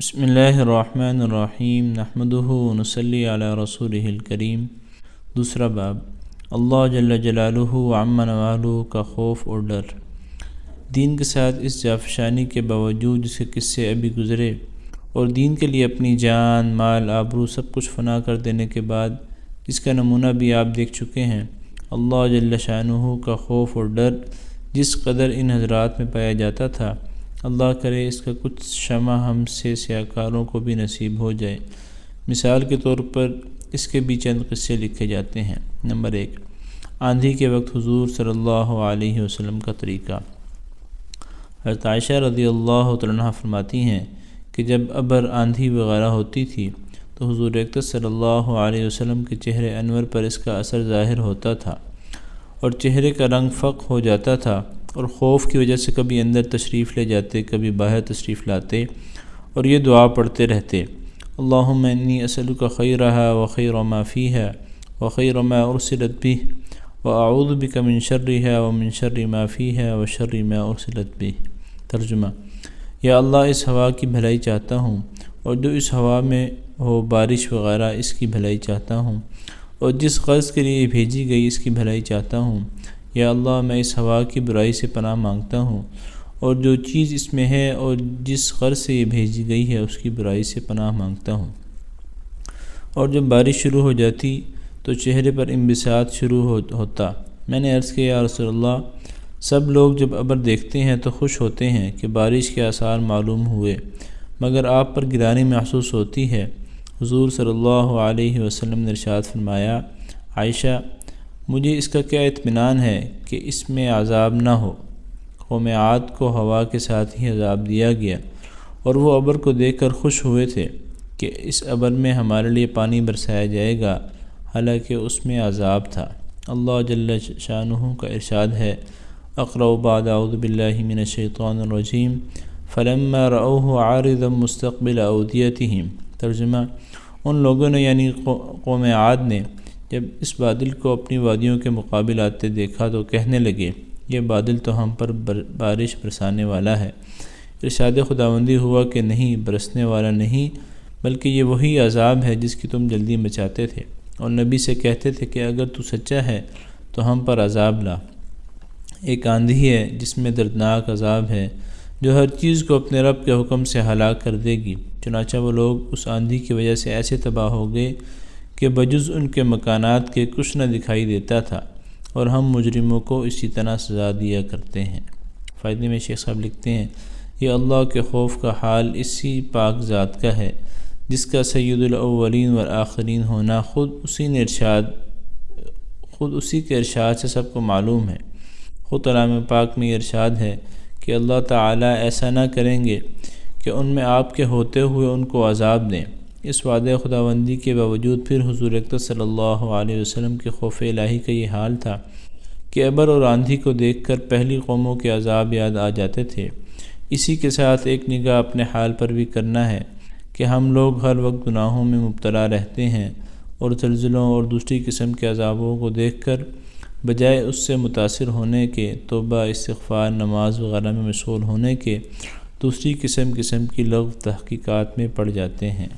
بسم اللہ الرحمن الرحیم نحمدہ ونصلی علی رسولہ الکریم۔ دوسرا باب، اللہ جل جلالہ وعم نوالہ کا خوف اور ڈر۔ دین کے ساتھ اس جافشانی کے باوجود جس کے قصے ابھی گزرے اور دین کے لیے اپنی جان، مال، آبرو سب کچھ فنا کر دینے کے بعد جس کا نمونہ بھی آپ دیکھ چکے ہیں، اللہ جل شانہ کا خوف اور ڈر جس قدر ان حضرات میں پایا جاتا تھا، اللہ کرے اس کا کچھ شمع ہم سے سیاکاروں کو بھی نصیب ہو جائے۔ مثال کے طور پر اس کے بھی چند قصے لکھے جاتے ہیں۔ نمبر 1، آندھی کے وقت حضور صلی اللہ علیہ وسلم کا طریقہ۔ حضرت عائشہ رضی اللہ تعالیٰ عنہا فرماتی ہیں کہ جب ابر، آندھی وغیرہ ہوتی تھی تو حضور اقدس صلی اللہ علیہ وسلم کے چہرے انور پر اس کا اثر ظاہر ہوتا تھا اور چہرے کا رنگ فق ہو جاتا تھا، اور خوف کی وجہ سے کبھی اندر تشریف لے جاتے، کبھی باہر تشریف لاتے اور یہ دعا پڑھتے رہتے، اللہم انی اسألک خیرہا وخیر ما فیہا وخیر ما ارسلت بہ واعوذ بک من شرہا ومن شر ما فیہا وشر ما ارسلت بہ۔ ترجمہ: یا اللہ، اس ہوا کی بھلائی چاہتا ہوں اور جو اس ہوا میں ہو، بارش وغیرہ اس کی بھلائی چاہتا ہوں، اور جس غرض کے لیے بھیجی گئی اس کی بھلائی چاہتا ہوں۔ یا اللہ، میں اس ہوا کی برائی سے پناہ مانگتا ہوں اور جو چیز اس میں ہے اور جس غرض سے یہ بھیجی گئی ہے اس کی برائی سے پناہ مانگتا ہوں۔ اور جب بارش شروع ہو جاتی تو چہرے پر انبساط شروع ہوتا۔ میں نے عرض کیا، یا رسول اللہ، سب لوگ جب ابر دیکھتے ہیں تو خوش ہوتے ہیں کہ بارش کے آثار معلوم ہوئے، مگر آپ پر گرانی محسوس ہوتی ہے۔ حضور صلی اللہ علیہ وسلم نے ارشاد فرمایا، عائشہ، مجھے اس کا کیا اطمینان ہے کہ اس میں عذاب نہ ہو۔ قوم عاد کو ہوا کے ساتھ ہی عذاب دیا گیا اور وہ ابر کو دیکھ کر خوش ہوئے تھے کہ اس ابر میں ہمارے لیے پانی برسایا جائے گا، حالانکہ اس میں عذاب تھا۔ اللہ جل شانہ کا ارشاد ہے، اقرأ بعد اعوذ باللہ من الشیطان الرجیم فلما رأوه عارضا مستقبل اودیتہم۔ ترجمہ: ان لوگوں نے یعنی قوم عاد نے جب اس بادل کو اپنی وادیوں کے مقابل آتے دیکھا تو کہنے لگے، یہ بادل تو ہم پر بارش برسانے والا ہے۔ ارشاد خداوندی ہوا کہ نہیں، برسنے والا نہیں، بلکہ یہ وہی عذاب ہے جس کی تم جلدی مچاتے تھے، اور نبی سے کہتے تھے کہ اگر تو سچا ہے تو ہم پر عذاب لا۔ ایک آندھی ہے جس میں دردناک عذاب ہے جو ہر چیز کو اپنے رب کے حکم سے ہلاک کر دے گی۔ چنانچہ وہ لوگ اس آندھی کی وجہ سے ایسے تباہ ہو گئے کہ بجز ان کے مکانات کے کچھ نہ دکھائی دیتا تھا، اور ہم مجرموں کو اسی طرح سزا دیا کرتے ہیں۔ فائدے میں شیخ صاحب لکھتے ہیں، یہ اللہ کے خوف کا حال اسی پاک ذات کا ہے جس کا سید الاولین والآخرین ہونا خود اسی کے ارشاد سے سب کو معلوم ہے۔ خود کلام پاک میں یہ ارشاد ہے کہ اللہ تعالیٰ ایسا نہ کریں گے کہ ان میں آپ کے ہوتے ہوئے ان کو عذاب دیں۔ اس وعدہ خداوندی کے باوجود پھر حضور اقدس صلی اللہ علیہ وسلم کے خوف الہی کا یہ حال تھا کہ ابر اور آندھی کو دیکھ کر پہلی قوموں کے عذاب یاد آ جاتے تھے۔ اسی کے ساتھ ایک نگاہ اپنے حال پر بھی کرنا ہے کہ ہم لوگ ہر وقت گناہوں میں مبتلا رہتے ہیں، اور زلزلوں اور دوسری قسم کے عذابوں کو دیکھ کر بجائے اس سے متاثر ہونے کے، توبہ، استغفار، نماز وغیرہ میں مشغول ہونے کے، دوسری قسم کی لغو تحقیقات میں پڑ جاتے ہیں۔